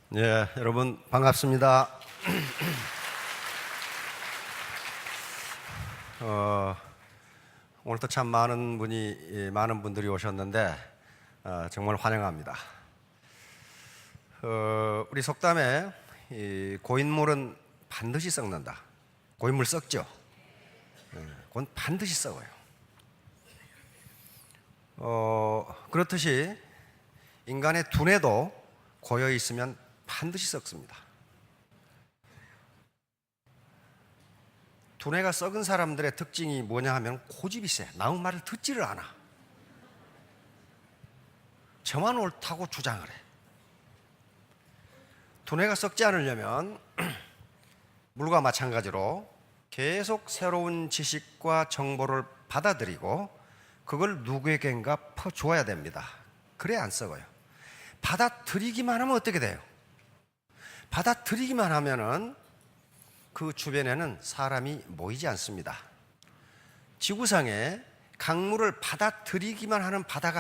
네, 여러분 반갑습니다. 오늘도 참 많은 분들이 오셨는데 정말 환영합니다. 우리 속담에 고인물은 반드시 썩는다. 고인물 썩죠? 그건 반드시 썩어요. 그렇듯이 인간의 두뇌도 고여 있으면 반드시 썩습니다. 두뇌가 썩은 사람들의 특징이 뭐냐 하면 고집이 세. 남의 말을 듣지를 않아. 저만 옳다고 주장을 해. 두뇌가 썩지 않으려면 물과 마찬가지로 계속 새로운 지식과 정보를 받아들이고 그걸 누구에겐가 퍼주어야 됩니다. 그래야 안 썩어요. 받아들이기만 하면 어떻게 돼요? 받아들이기만 하면은 그 주변에는 사람이 모이지 않습니다. 지구상에 강물을 받아들이기만 하는 바다가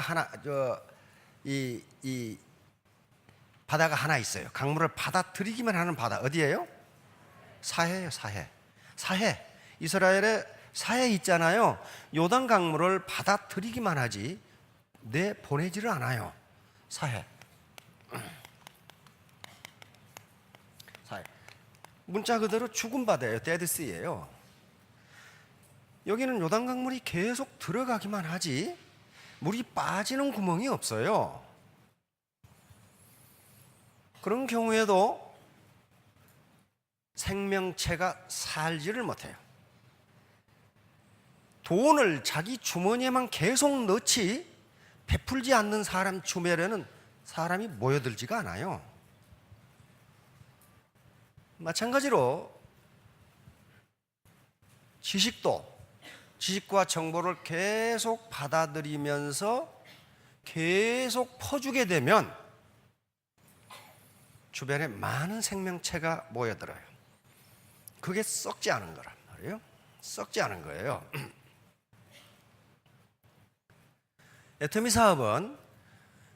바다가 하나 있어요. 강물을 받아들이기만 하는 바다 어디예요? 사해예요. 사해. 이스라엘에 사해 있잖아요. 요단 강물을 받아들이기만 하지 내보내지를 않아요. 사해. 문자 그대로 죽은 바다예요. 데드시예요. 여기는 요단 강물이 계속 들어가기만 하지 물이 빠지는 구멍이 없어요. 그런 경우에도 생명체가 살지를 못해요. 돈을 자기 주머니에만 계속 넣지 베풀지 않는 사람 주변에는 사람이 모여들지가 않아요. 마찬가지로 지식과 정보를 계속 받아들이면서 계속 퍼주게 되면 주변에 많은 생명체가 모여들어요. 그게 썩지 않은 거란 말이에요. 썩지 않은 거예요. 애터미 사업은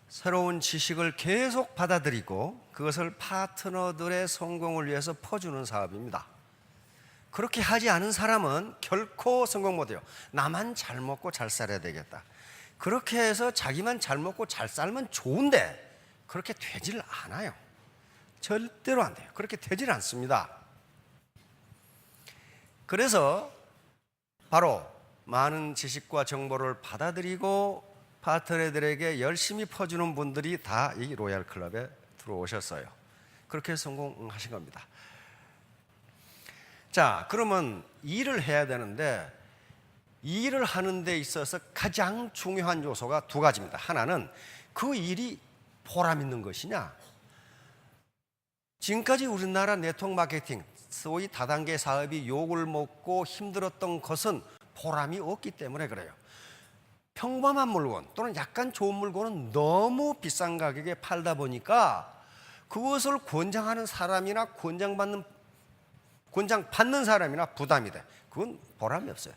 새로운 지식을 계속 받아들이고 그것을 파트너들의 성공을 위해서 퍼주는 사업입니다. 그렇게 하지 않은 사람은 결코 성공 못해요. 나만 잘 먹고 잘 살아야 되겠다. 그렇게 해서 자기만 잘 먹고 잘 살면 좋은데 그렇게 되질 않아요. 절대로 안 돼요. 그렇게 되질 않습니다. 그래서 바로 많은 지식과 정보를 받아들이고 파트너들에게 열심히 퍼주는 분들이 다 이 로얄 클럽에 들어오셨어요. 그렇게 성공하신 겁니다. 자, 그러면 일을 해야 되는데 일을 하는 데 있어서 가장 중요한 요소가 두 가지입니다. 하나는 그 일이 보람 있는 것이냐. 지금까지 우리나라 네트워크 마케팅, 소위 다단계 사업이 욕을 먹고 힘들었던 것은 보람이 없기 때문에 그래요. 평범한 물건 또는 약간 좋은 물건은 너무 비싼 가격에 팔다 보니까 그것을 권장하는 사람이나 권장받는 사람이나 부담이 돼. 그건 보람이 없어요.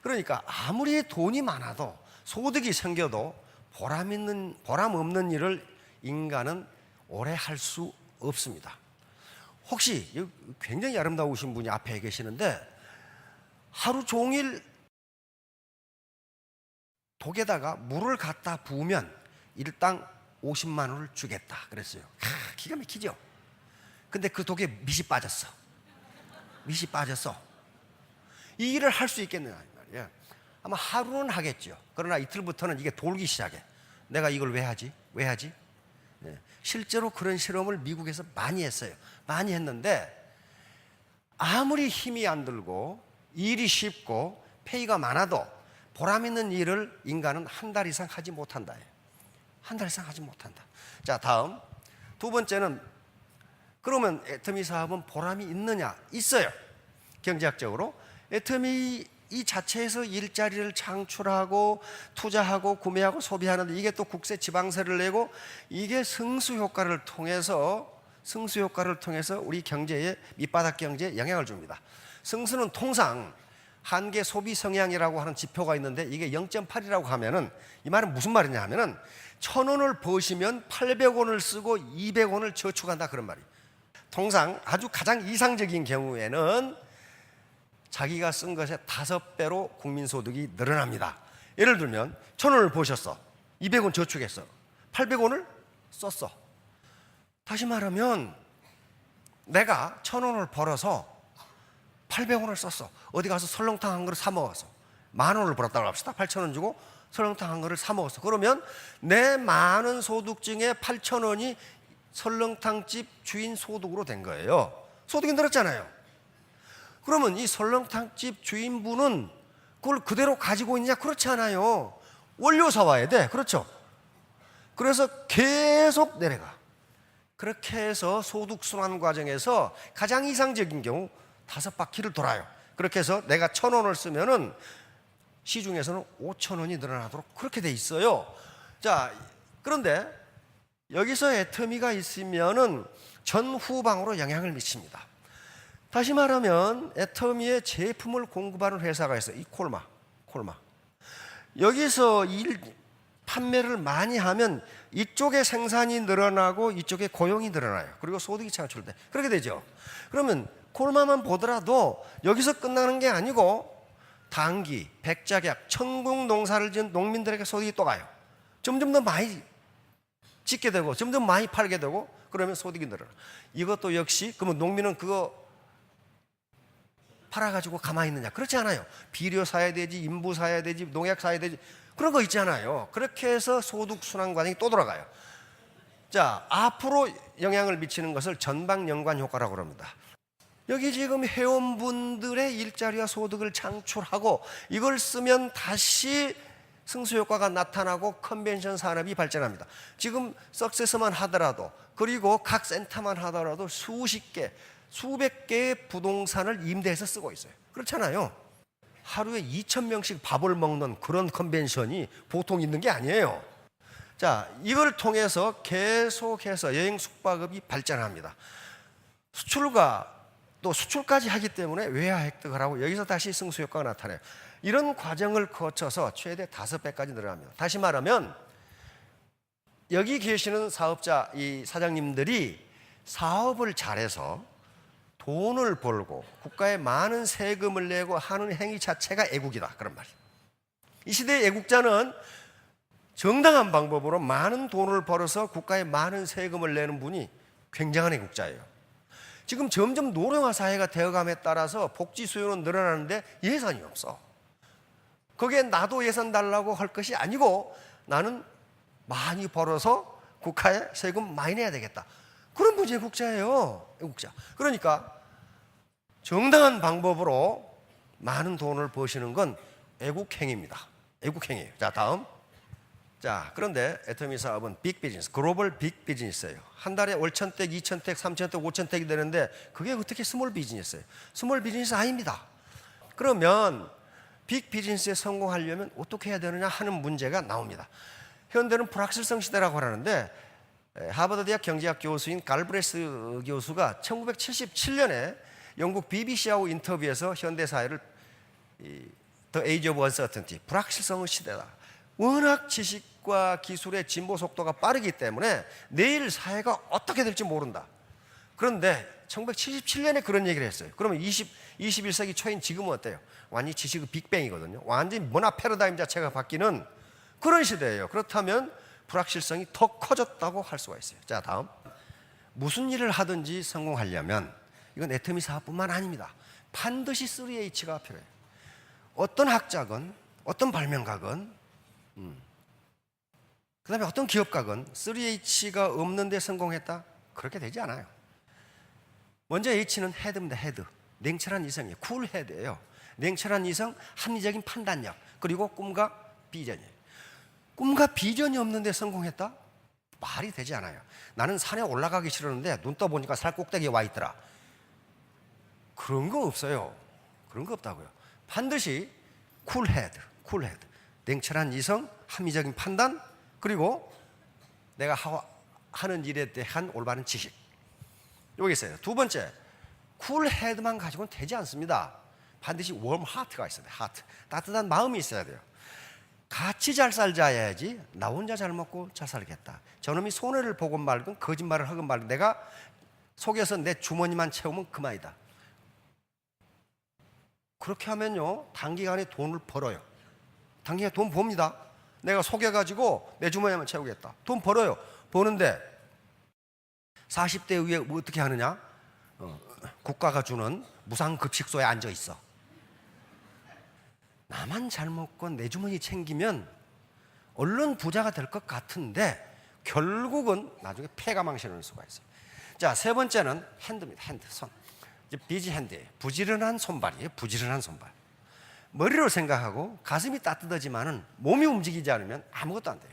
그러니까 아무리 돈이 많아도 소득이 생겨도 보람 없는 일을 인간은 오래 할 수 없습니다. 혹시 굉장히 아름다우신 분이 앞에 계시는데 하루 종일 독에다가 물을 갖다 부으면 일당 50만 원을 주겠다 그랬어요. 기가 막히죠. 근데 그 독에 밑이 빠졌어. 이 일을 할 수 있겠느냐 말이야. 아마 하루는 하겠죠. 그러나 이틀부터는 이게 돌기 시작해. 내가 이걸 왜 하지? 네. 실제로 그런 실험을 미국에서 많이 했어요. 많이 했는데 아무리 힘이 안 들고 일이 쉽고 페이가 많아도 보람 있는 일을 인간은 한 달 이상 하지 못한다. 한 달 이상 하지 못한다. 자, 다음 두 번째는 그러면 애터미 사업은 보람이 있느냐? 있어요. 경제학적으로 애터미 이 자체에서 일자리를 창출하고 투자하고 구매하고 소비하는데 이게 또 국세 지방세를 내고 이게 승수 효과를 통해서 우리 경제에 밑바닥 경제에 영향을 줍니다. 승수는 통상 한계 소비 성향이라고 하는 지표가 있는데 이게 0.8이라고 하면은 이 말은 무슨 말이냐 하면은 1,000원을 버시면 800원을 쓰고 200원을 저축한다 그런 말이에요. 통상 아주 가장 이상적인 경우에는 자기가 쓴 것의 5배로 국민소득이 늘어납니다. 예를 들면 1,000원을 버셨어. 200원 저축했어. 800원을 썼어. 다시 말하면 내가 1,000원을 벌어서 800원을 썼어. 어디 가서 설렁탕 한 그릇 사 먹었어. 10,000원을 벌었다고 합시다. 8,000원 주고 설렁탕 한 그릇 사 먹었어. 그러면 내 많은 소득 중에 8,000원이 설렁탕집 주인 소득으로 된 거예요. 소득이 늘었잖아요. 그러면 이 설렁탕집 주인분은 그걸 그대로 가지고 있냐? 그렇지 않아요. 원료 사와야 돼. 그렇죠? 그래서 계속 내려가. 그렇게 해서 소득순환 과정에서 가장 이상적인 경우 5바퀴를 돌아요. 그렇게 해서 내가 1,000원을 쓰면은 시중에서는 5,000원이 늘어나도록 그렇게 돼 있어요. 자, 그런데 여기서 애터미가 있으면은 전후방으로 영향을 미칩니다. 다시 말하면 애터미의 제품을 공급하는 회사가 있어요. 이 콜마. 여기서 판매를 많이 하면 이쪽에 생산이 늘어나고 이쪽에 고용이 늘어나요. 그리고 소득이 창출돼. 그렇게 되죠. 그러면 콜마만 보더라도 여기서 끝나는 게 아니고 단기, 백작약, 천국 농사를 지은 농민들에게 소득이 또 가요. 점점 더 많이 짓게 되고 점점 많이 팔게 되고 그러면 소득이 늘어나. 이것도 역시 그러면 농민은 그거 팔아가지고 가만히 있느냐? 그렇지 않아요. 비료 사야 되지, 인부 사야 되지, 농약 사야 되지 그런 거 있잖아요. 그렇게 해서 소득순환 과정이 또 돌아가요. 자, 앞으로 영향을 미치는 것을 전방연관 효과라고 합니다. 여기 지금 회원분들의 일자리와 소득을 창출하고 이걸 쓰면 다시 승수효과가 나타나고 컨벤션 산업이 발전합니다. 지금 석세스만 하더라도 그리고 각 센터만 하더라도 수십 개, 수백 개의 부동산을 임대해서 쓰고 있어요. 그렇잖아요. 하루에 2,000명씩 밥을 먹는 그런 컨벤션이 보통 있는 게 아니에요. 자, 이걸 통해서 계속해서 여행 숙박업이 발전합니다. 수출과 또 수출까지 하기 때문에 외화 획득을 하고 여기서 다시 승수효과가 나타나요. 이런 과정을 거쳐서 최대 5배까지 늘어납니다. 다시 말하면 여기 계시는 사업자, 이 사장님들이 사업을 잘해서 돈을 벌고 국가에 많은 세금을 내고 하는 행위 자체가 애국이다 그런 말이에요. 이 시대의 애국자는 정당한 방법으로 많은 돈을 벌어서 국가에 많은 세금을 내는 분이 굉장한 애국자예요. 지금 점점 노령화 사회가 되어감에 따라서 복지 수요는 늘어나는데 예산이 없어. 거기에 나도 예산 달라고 할 것이 아니고 나는 많이 벌어서 국가에 세금 많이 내야 되겠다. 그런 분이 애국자예요. 애국자. 그러니까 정당한 방법으로 많은 돈을 버시는 건 애국행위입니다. 애국행위예요. 자, 다음. 자, 그런데 애터미 사업은 빅 비즈니스, 글로벌 빅 비즈니스예요. 한 달에 5,000택, 2,000택, 3,000택, 5,000택이 되는데 그게 어떻게 스몰 비즈니스예요? 스몰 비즈니스 아닙니다. 그러면 빅 비즈니스에 성공하려면 어떻게 해야 되느냐 하는 문제가 나옵니다. 현대는 불확실성 시대라고 하는데 하버드 대학 경제학 교수인 갈브레스 교수가 1977년에 영국 BBC하고 인터뷰에서 현대 사회를 The Age of Uncertainty, 불확실성의 시대다. 워낙 지식과 기술의 진보 속도가 빠르기 때문에 내일 사회가 어떻게 될지 모른다. 그런데 1977년에 그런 얘기를 했어요. 그러면 21세기 초인 지금은 어때요? 완전히 지식의 빅뱅이거든요. 완전히 문화 패러다임 자체가 바뀌는 그런 시대예요. 그렇다면 불확실성이 더 커졌다고 할 수가 있어요. 자, 다음. 무슨 일을 하든지 성공하려면 이건 애터미 사업뿐만 아닙니다. 반드시 3H가 필요해요. 어떤 학자건 어떤 발명가건 그 다음에 어떤 기업가건 3H가 없는데 성공했다? 그렇게 되지 않아요. 먼저 H는 헤드입니다. 헤드. 냉철한 이성이에요. 쿨 헤드예요. 냉철한 이성, 합리적인 판단력, 그리고 꿈과 비전이에요. 꿈과 비전이 없는데 성공했다? 말이 되지 않아요. 나는 산에 올라가기 싫었는데 눈 떠보니까 산 꼭대기에 와 있더라. 그런 거 없어요. 그런 거 없다고요. 반드시 쿨 헤드. 냉철한 이성, 합리적인 판단, 그리고 내가 하는 일에 대한 올바른 지식. 여기 있어요. 두 번째, 쿨 헤드만 가지고는 되지 않습니다. 반드시 warm heart가 있어야 돼요. heart. 따뜻한 마음이 있어야 돼요. 같이 잘 살자야지 나 혼자 잘 먹고 잘 살겠다. 저놈이 손해를 보건 말건 거짓말을 하건 말건 내가 속여서 내 주머니만 채우면 그만이다. 그렇게 하면요 단기간에 돈을 벌어요. 단기간에 돈 법니다. 내가 속여가지고 내 주머니만 채우겠다. 돈 벌어요. 버는데 40대 이후에 어떻게 하느냐? 국가가 주는 무상급식소에 앉아 있어. 나만 잘 먹고 내 주머니 챙기면 얼른 부자가 될 것 같은데 결국은 나중에 폐가 망신할 수가 있어요. 자, 세 번째는 핸드입니다. 핸드, 손. 비지 핸드예요. 부지런한 손발이에요. 부지런한 손발. 머리로 생각하고 가슴이 따뜻하지만은 몸이 움직이지 않으면 아무것도 안 돼요.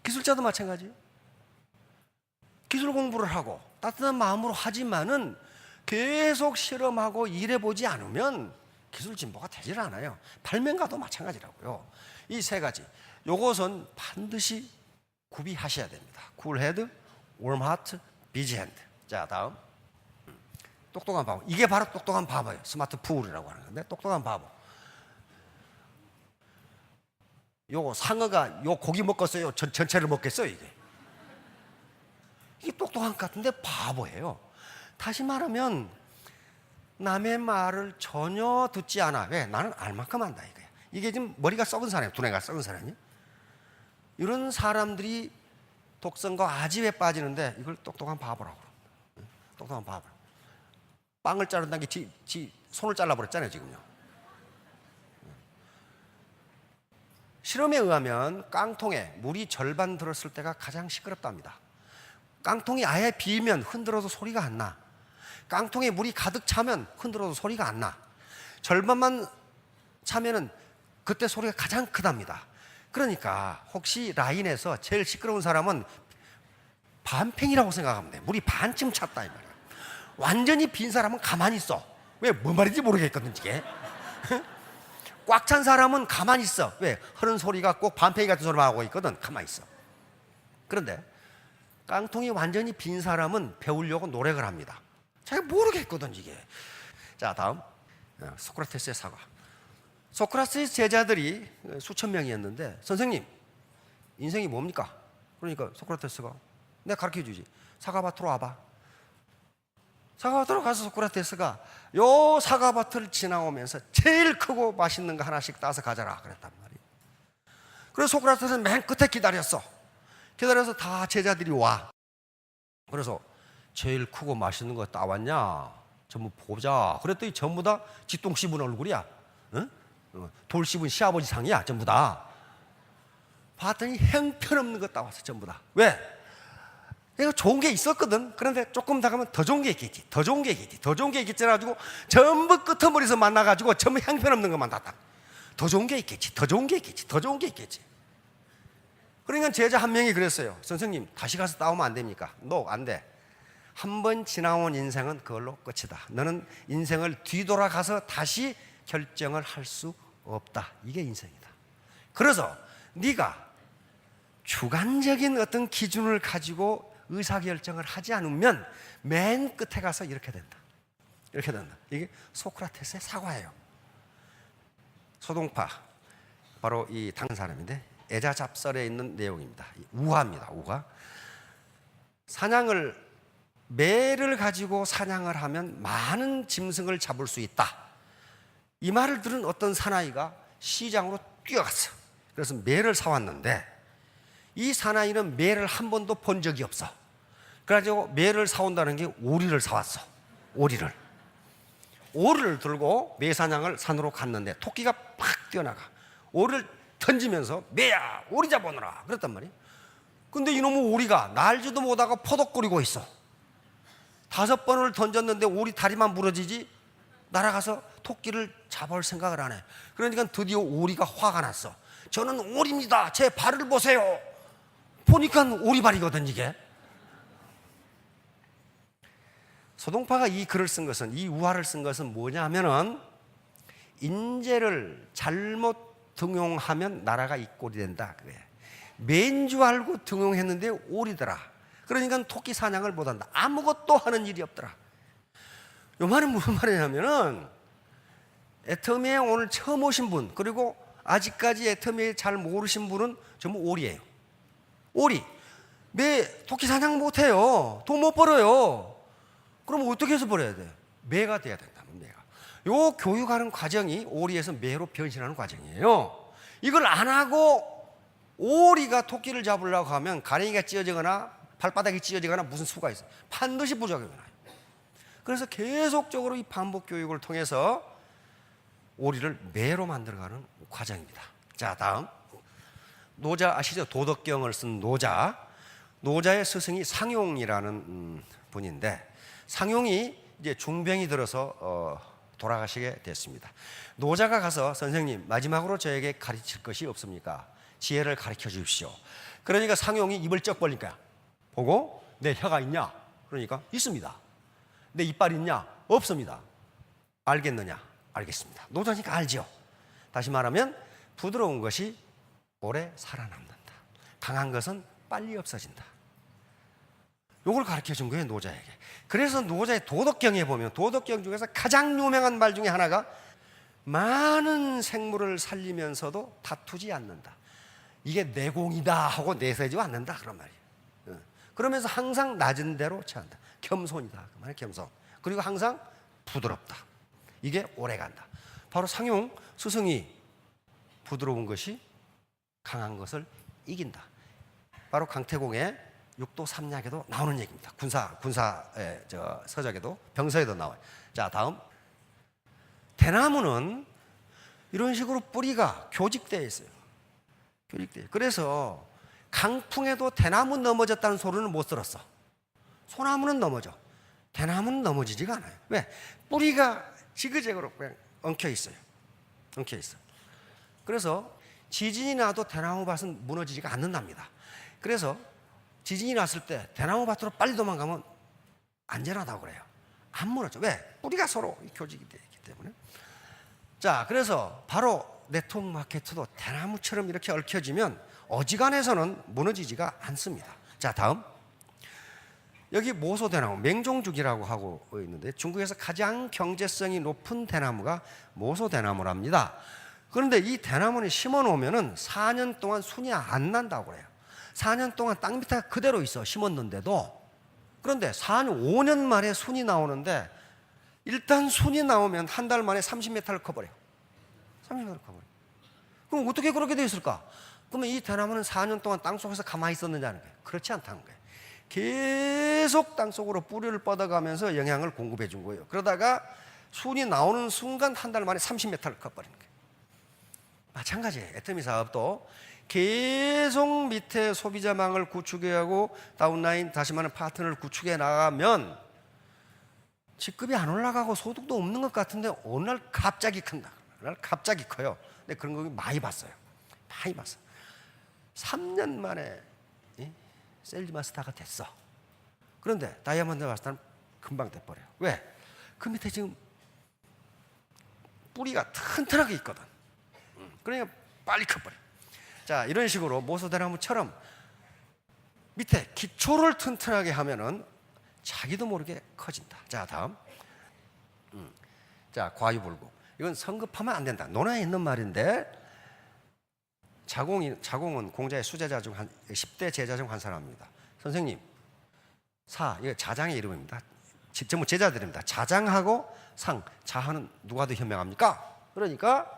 기술자도 마찬가지예요. 기술 공부를 하고 따뜻한 마음으로 하지만은 계속 실험하고 일해보지 않으면 기술 진보가 되질 않아요. 발명가도 마찬가지라고요. 이 세 가지 요것은 반드시 구비하셔야 됩니다. 쿨 헤드, 웜 하트, 비지 핸드. 자, 다음 똑똑한 바보. 이게 바로 똑똑한 바보예요. 스마트 푸울이라고 하는 건데 똑똑한 바보. 요거 상어가 요 고기 먹겠어요? 전체를 먹겠어요? 이게 똑똑한 것 같은데 바보예요. 다시 말하면 남의 말을 전혀 듣지 않아. 왜? 나는 알만큼 한다 이거야. 이게 지금 머리가 썩은 사람이에요. 두뇌가 썩은 사람이. 이런 사람들이 독성과 아집에 빠지는데 이걸 똑똑한 바보라고 그럽니다. 똑똑한 바보. 빵을 자른다는 게 지 손을 잘라버렸잖아요 지금요. 실험에 의하면 깡통에 물이 절반 들었을 때가 가장 시끄럽답니다. 깡통이 아예 비면 흔들어도 소리가 안 나. 깡통에 물이 가득 차면 흔들어도 소리가 안 나. 절반만 차면은 그때 소리가 가장 크답니다. 그러니까 혹시 라인에서 제일 시끄러운 사람은 반팽이라고 생각하면 돼. 물이 반쯤 찼다 이 말이야. 완전히 빈 사람은 가만히 있어. 왜? 뭔 말인지 모르겠거든 이게. 꽉 찬 사람은 가만히 있어. 왜? 흐른 소리가 꼭 반팽이 같은 소리만 하고 있거든. 가만히 있어. 그런데 깡통이 완전히 빈 사람은 배우려고 노력을 합니다. 잘 모르겠거든 이게. 자, 다음 소크라테스의 사과. 소크라테스 제자들이 수천 명이었는데 선생님 인생이 뭡니까? 그러니까 소크라테스가 내가 가르쳐주지. 사과밭으로 와봐. 사과밭으로 가서 소크라테스가 요 사과밭을 지나오면서 제일 크고 맛있는 거 하나씩 따서 가져라 그랬단 말이에요. 그래서 소크라테스는 맨 끝에 기다렸어. 기다려서 다 제자들이 와. 그래서 제일 크고 맛있는 거 따왔냐? 전부 보자. 그랬더니 전부 다 쥐똥 씹은 얼굴이야. 응? 돌 씹은 시아버지 상이야. 전부 다. 봤더니 형편없는 거 따왔어. 전부 다. 왜? 내가 좋은 게 있었거든. 그런데 조금 더 가면 더 좋은 게 있겠지. 더 좋은 게 있겠지. 더 좋은 게 있겠지. 해가지고 전부 끄트머리에서 만나가지고 전부 형편없는 것만 다 딱. 더 좋은 게 있겠지. 더 좋은 게 있겠지. 더 좋은 게 있겠지. 그러니까 제자 한 명이 그랬어요. 선생님 다시 가서 따오면 안 됩니까? 안 돼. 한 번 지나온 인생은 그걸로 끝이다. 너는 인생을 뒤돌아가서 다시 결정을 할 수 없다. 이게 인생이다. 그래서 네가 주관적인 어떤 기준을 가지고 의사결정을 하지 않으면 맨 끝에 가서 이렇게 된다. 이렇게 된다. 이게 소크라테스의 사과예요. 소동파 바로 이 당한 사람인데 애자잡설에 있는 내용입니다. 우화입니다. 우화. 매를 가지고 사냥을 하면 많은 짐승을 잡을 수 있다. 이 말을 들은 어떤 사나이가 시장으로 뛰어갔어. 그래서 매를 사왔는데 이 사나이는 매를 한 번도 본 적이 없어. 그래가지고 매를 사온다는 게 오리를 사왔어. 오리를 들고 매사냥을 산으로 갔는데 토끼가 팍 뛰어나가. 오리를 던지면서 매야 오리 잡아오너라 그랬단 말이야. 근데 이놈의 오리가 날지도 못하고 포덕거리고 있어. 5번을 던졌는데 오리 다리만 부러지지 날아가서 토끼를 잡아올 생각을 안 해. 그러니까 드디어 오리가 화가 났어. 저는 오리입니다. 제 발을 보세요. 보니까 오리발이거든 이게. 소동파가 이 글을 쓴 것은, 이 우화를 쓴 것은 뭐냐 하면은 인재를 잘못 등용하면 나라가 이 꼴이 된다 그래. 매인 줄 알고 등용했는데 오리더라. 그러니까 토끼 사냥을 못한다. 아무것도 하는 일이 없더라. 이 말은 무슨 말이냐면은 애터미에 오늘 처음 오신 분, 그리고 아직까지 애터미에 잘 모르신 분은 전부 오리예요. 오리. 매 토끼 사냥 못해요. 돈 못 벌어요. 그럼 어떻게 해서 벌어야 돼? 매가 돼야 된다. 매가. 요 교육하는 과정이 오리에서 매로 변신하는 과정이에요. 이걸 안 하고 오리가 토끼를 잡으려고 하면 가랭이가 찢어지거나 발바닥이 찢어지거나 무슨 수가 있어요. 반드시 부작용이 나요. 그래서 계속적으로 이 반복 교육을 통해서 오리를 매로 만들어가는 과정입니다. 자, 다음 노자 아시죠? 도덕경을 쓴 노자. 노자의 스승이 상용이라는 분인데, 상용이 이제 중병이 들어서 돌아가시게 됐습니다. 노자가 가서 선생님 마지막으로 저에게 가르칠 것이 없습니까? 지혜를 가르쳐 주십시오. 그러니까 상용이 입을 쩍 벌리니까 보고 내 혀가 있냐? 그러니까 있습니다. 내 이빨 있냐? 없습니다. 알겠느냐? 알겠습니다. 노자니까 알죠. 다시 말하면 부드러운 것이 오래 살아남는다. 강한 것은 빨리 없어진다. 요걸 가르쳐 준 거예요, 노자에게. 그래서 노자의 도덕경에 보면 도덕경 중에서 가장 유명한 말 중에 하나가 많은 생물을 살리면서도 다투지 않는다. 이게 내공이다 하고 내세지 않는다 그런 말이에요. 그러면서 항상 낮은 대로 처한다. 겸손이다 그 말이에요. 겸손. 그리고 항상 부드럽다. 이게 오래간다. 바로 상용 스승이 부드러운 것이 강한 것을 이긴다. 바로 강태공의 육도 삼약에도 나오는 얘기입니다. 군사의 서적에도 병서에도 나와요. 자, 다음 대나무는 이런 식으로 뿌리가 교직되어 있어요. 교직되어. 그래서 강풍에도 대나무 넘어졌다는 소리는 못 들었어. 소나무는 넘어져. 대나무는 넘어지지가 않아요. 왜? 뿌리가 지그재그로 그냥 엉켜 있어요. 엉켜 있어. 그래서 지진이 나도 대나무 밭은 무너지지가 않는답니다. 그래서 지진이 났을 때 대나무 밭으로 빨리 도망가면 안전하다고 그래요. 안 무너져. 왜? 뿌리가 서로 교직이 되어 있기 때문에. 자, 그래서 바로 네트워크 마케트도 대나무처럼 이렇게 얽혀지면 어지간해서는 무너지지가 않습니다. 자, 다음 여기 모소대나무, 맹종죽이라고 하고 있는데 중국에서 가장 경제성이 높은 대나무가 모소대나무랍니다. 그런데 이 대나무는 심어놓으면 4년 동안 순이 안 난다고 그래요. 4년 동안 땅 밑에 그대로 있어, 심었는데도. 그런데 4년, 5년 만에 순이 나오는데 일단 순이 나오면 한 달 만에 30m를 커버려요. 30m를 커버려요. 그럼 어떻게 그렇게 되어 있을까? 그러면 이 대나무는 4년 동안 땅 속에서 가만히 있었는지 아는 거예요. 그렇지 않다는 거예요. 계속 땅 속으로 뿌리를 뻗어가면서 영양을 공급해 준 거예요. 그러다가 순이 나오는 순간 한 달 만에 30m를 커버리는 거예요. 마찬가지예요. 애터미 사업도 계속 밑에 소비자망을 구축해가고 다운라인, 다시 말하면 파트너를 구축해 나가면 직급이 안 올라가고 소득도 없는 것 같은데 어느 날 갑자기 큰다. 어느 날 갑자기 커요. 근데 그런 거 많이 봤어요. 많이 봤어요. 3년 만에 셀즈 마스터가 됐어. 그런데 다이아몬드 마스터는 금방 돼버려요. 왜? 그 밑에 지금 뿌리가 튼튼하게 있거든. 그러니까 빨리 커버려. 자, 이런 식으로 모소대나무처럼 밑에 기초를 튼튼하게 하면은 자기도 모르게 커진다. 자, 다음. 자, 과유불급. 이건 성급하면 안 된다. 논어에 있는 말인데 자공은 공자의 수제자 중 한 10대 제자 중 한 사람입니다. 선생님, 이거 자장의 이름입니다. 전부 제자들입니다. 자장하고 상, 자하는 누가 더 현명합니까? 그러니까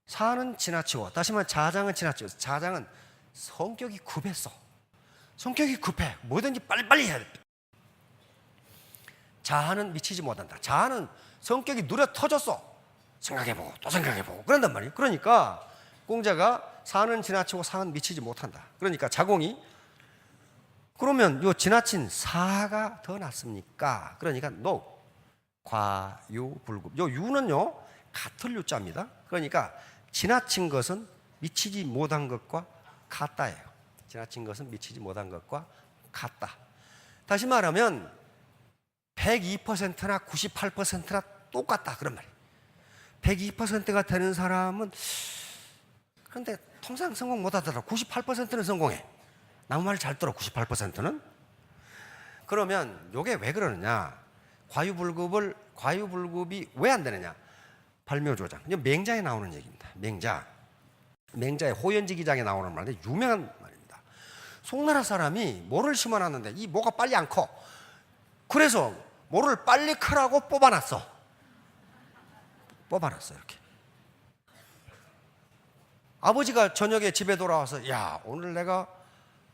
사는 지나치고, 다시 말해 자장은 지나치고, 자장은 성격이 급했어. 성격이 급해. 뭐든지 빨리빨리 해야 돼. 자하는 미치지 못한다. 자하는 성격이 누려 터졌어. 생각해보고 또 생각해보고 그런단 말이에요. 그러니까 공자가 사는 지나치고 상은 미치지 못한다. 그러니까 자공이 그러면 요 지나친 사가 더 낫습니까? 그러니까 no. 과유불급. 요 유는요 같을 유자입니다. 그러니까 지나친 것은 미치지 못한 것과 같다예요. 지나친 것은 미치지 못한 것과 같다. 다시 말하면 102%나 98%나 똑같다 그런 말이에요. 102%가 되는 사람은 그런데 통상 성공 못하더라. 98%는 성공해. 남 말 잘 들어. 98%는. 그러면 이게 왜 그러느냐? 과유불급을 과유불급이 왜 안 되느냐? 발묘조장. 이제 맹자에 나오는 얘기입니다. 맹자의 호연지기장에 나오는 말인데 유명한 말입니다. 송나라 사람이 모를 심어놨는데 이 모가 빨리 안 커. 그래서 모를 빨리 크라고 뽑아놨어. 이렇게. 아버지가 저녁에 집에 돌아와서 야, 오늘 내가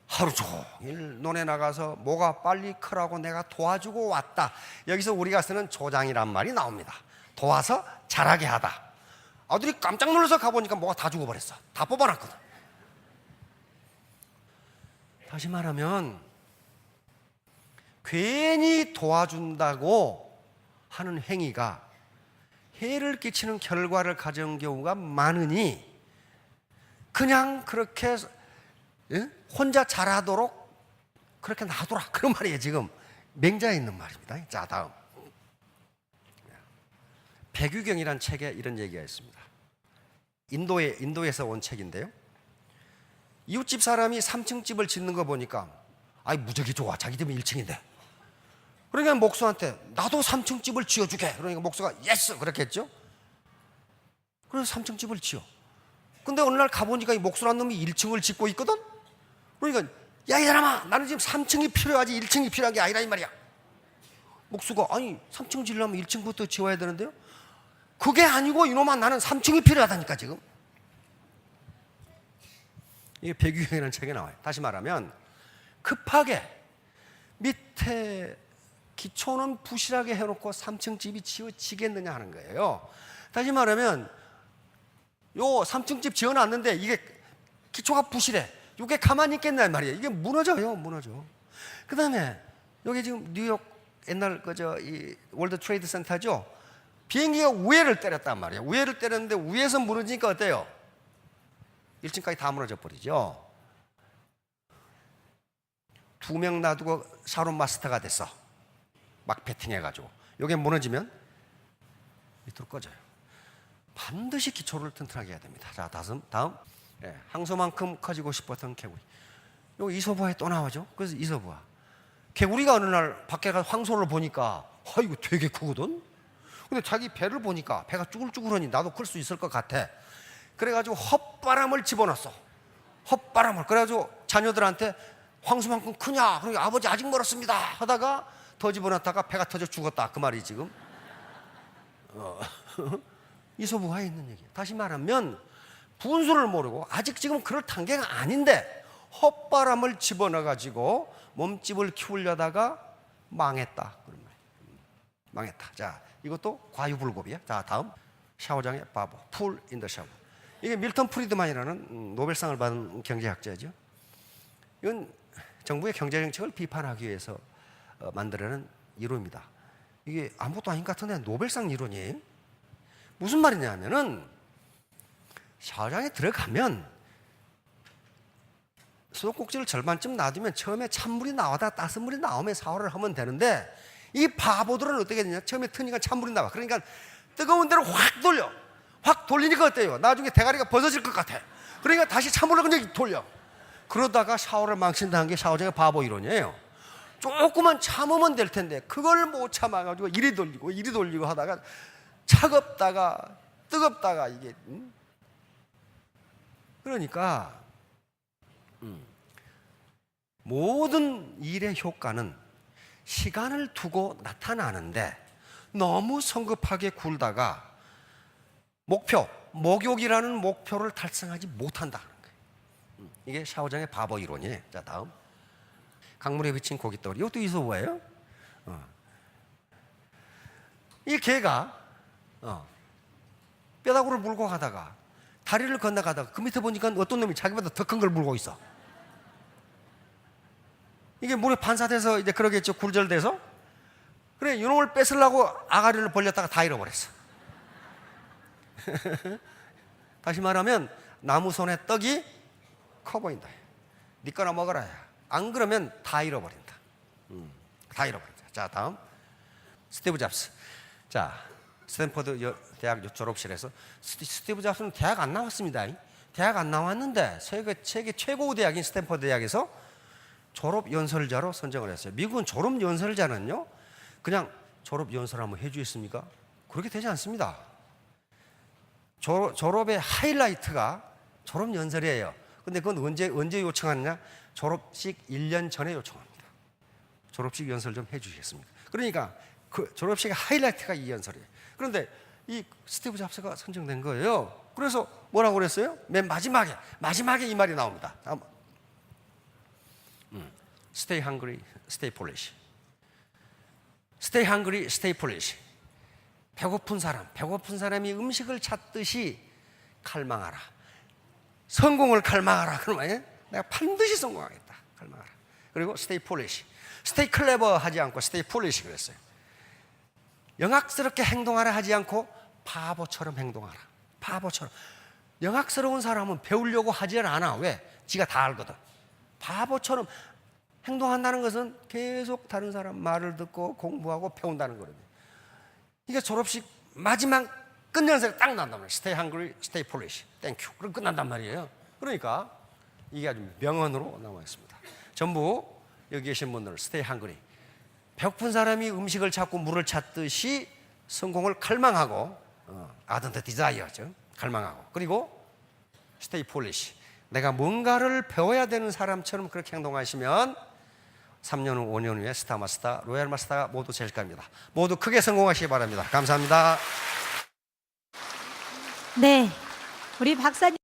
하루 종일 논에 나가서 모가 빨리 크라고 내가 도와주고 왔다. 여기서 우리가 쓰는 조장이란 말이 나옵니다. 도와서 자라게 하다. 아들이 깜짝 놀라서 가보니까 모가 다 죽어버렸어. 다 뽑아놨거든. 다시 말하면 괜히 도와준다고 하는 행위가 해를 끼치는 결과를 가져온 경우가 많으니 그냥 그렇게 혼자 자라도록 그렇게 놔둬라. 그런 말이에요. 지금 맹자에 있는 말입니다. 자, 다음. 백유경이라는 책에 이런 얘기가 있습니다. 인도에서 온 책인데요. 이웃집 사람이 3층 집을 짓는 거 보니까 아이 무적이 좋아. 자기 집은 1층인데. 그러니까 목수한테 나도 3층 집을 지어주게. 그러니까 목수가 예스 그렇겠죠. 그래서 3층 집을 지어. 근데 어느 날 가보니까 이 목수란 놈이 1층을 짓고 있거든. 그러니까 야 이 사람아, 나는 지금 3층이 필요하지 1층이 필요한 게 아니라 이 말이야. 목수가 아니 3층 지으려면 1층부터 지어야 되는데요. 그게 아니고 이놈아, 나는 3층이 필요하다니까 지금. 이게 백유경이라는 책에 나와요. 다시 말하면 급하게 밑에 기초는 부실하게 해놓고 3층 집이 지어지겠느냐 하는 거예요. 다시 말하면 요 3층 집 지어놨는데 이게 기초가 부실해. 이게 가만히 있겠냐 말이에요. 이게 무너져요. 그 다음에 여기 지금 뉴욕 옛날 이 월드 트레이드 센터죠. 비행기가 위에를 때렸단 말이에요. 위에를 때렸는데 위에서 무너지니까 어때요? 1층까지 다 무너져 버리죠. 2명 놔두고 샤론 마스터가 됐어. 막 배팅해가지고. 이게 무너지면 밑으로 꺼져요. 반드시 기초를 튼튼하게 해야 됩니다. 자, 다음. 항소만큼 커지고 싶었던 개구리. 여기 이소부화에 또 나와죠. 그래서 이소부화. 개구리가 어느 날 밖에 가서 황소를 보니까 이거 되게 크거든. 근데 자기 배를 보니까 배가 쭈글쭈글하니 나도 클 수 있을 것 같아. 그래가지고 헛바람을 집어넣었어. 그래가지고 자녀들한테 황소만큼 크냐? 그러니까 아버지 아직 멀었습니다 하다가 더 집어넣다가 배가 터져 죽었다. 그 말이 지금 이소부화에 있는 얘기예요. 다시 말하면 분수를 모르고 아직 지금 그럴 단계가 아닌데 헛바람을 집어넣어가지고 몸집을 키우려다가 망했다. 그런 말이에요. 망했다. 자, 이것도 과유불급이야. 자, 다음. 샤워장의 바보. 풀 인 더 샤워. 이게 밀턴 프리드만이라는 노벨상을 받은 경제학자죠. 이건 정부의 경제정책을 비판하기 위해서 만들어낸 이론입니다. 이게 아무것도 아닌 것 같은데 노벨상 이론이에요. 무슨 말이냐면은 샤워장에 들어가면 수도꼭지를 절반쯤 놔두면 처음에 찬물이 나오다 따뜻한 물이 나오면 샤워를 하면 되는데 이 바보들은 어떻게 되냐? 처음에 트니까 찬물이 나와. 그러니까 뜨거운 데로 확 돌리니까 어때요? 나중에 대가리가 벗어질 것 같아. 그러니까 다시 찬물을 그냥 돌려. 그러다가 샤워를 망친다는 게 샤워장의 바보 이론이에요. 조금만 참으면 될 텐데 그걸 못 참아가지고 이리 돌리고 하다가 차갑다가 뜨겁다가 이게 그러니까 모든 일의 효과는 시간을 두고 나타나는데 너무 성급하게 굴다가 목욕이라는 목표를 달성하지 못한다는 거예요. 이게 샤오장의 바보 이론이에요. 자, 다음. 강물에 비친 고깃덩어리. 이것도 이소부화예요. 이 개가 뼈다구를 물고 가다가 다리를 건너가다가 그 밑에 보니까 어떤 놈이 자기보다 더 큰 걸 물고 있어. 이게 물에 반사돼서 이제 그러겠죠. 굴절돼서. 그래, 이놈을 뺏으려고 아가리를 벌렸다가 다 잃어버렸어. 다시 말하면 나무 손에 떡이 커 보인다. 네 거나 먹어라. 안 그러면 다 잃어버린다. 다 잃어버린다. 자, 다음. 스티브 잡스. 자, 스탠퍼드 대학 졸업실에서 스티브 잡스는 대학 안 나왔습니다. 대학 안 나왔는데 세계 최고 대학인 스탠퍼드 대학에서 졸업 연설자로 선정을 했어요. 미국은 졸업 연설자는요, 그냥 졸업 연설 한번 해주겠습니까? 그렇게 되지 않습니다. 졸업의 하이라이트가 졸업 연설이에요. 근데 그건 언제 요청하느냐? 졸업식 1년 전에 요청합니다. 졸업식 연설 좀 해주시겠습니까? 그러니까 그 졸업식의 하이라이트가 이 연설이에요. 그런데 이 스티브 잡스가 선정된 거예요. 그래서 뭐라고 그랬어요? 맨 마지막에 이 말이 나옵니다. Stay hungry, stay foolish. Stay hungry, stay foolish. 배고픈 사람이 음식을 찾듯이 칼망하라. 성공을 칼망하라. 그러면 내가 반드시 성공하겠다. 칼망하라. 그리고 stay foolish. stay clever 하지 않고 stay foolish 그랬어요. 영악스럽게 행동하라 하지 않고 바보처럼 행동하라. 바보처럼. 영악스러운 사람은 배우려고 하지 않아. 왜? 지가 다 알거든. 바보처럼 행동한다는 것은 계속 다른 사람 말을 듣고 공부하고 배운다는 거거든요. 이게 졸업식 마지막 끝연설에 딱 난단 말이에요. Stay hungry, stay foolish. Thank you. 그럼 끝난단 말이에요. 그러니까 이게 아주 명언으로 나와 있습니다. 전부 여기 계신 분들 stay hungry. 배고픈 사람이 음식을 찾고 물을 찾듯이 성공을 갈망하고 ardent desire죠. 갈망하고. 그리고 stay foolish. 내가 뭔가를 배워야 되는 사람처럼 그렇게 행동하시면 3년 후, 5년 후에 스타마스터, 로얄 마스터가 모두 되실 겁니다. 모두 크게 성공하시기 바랍니다. 감사합니다. 네, 우리 박사님.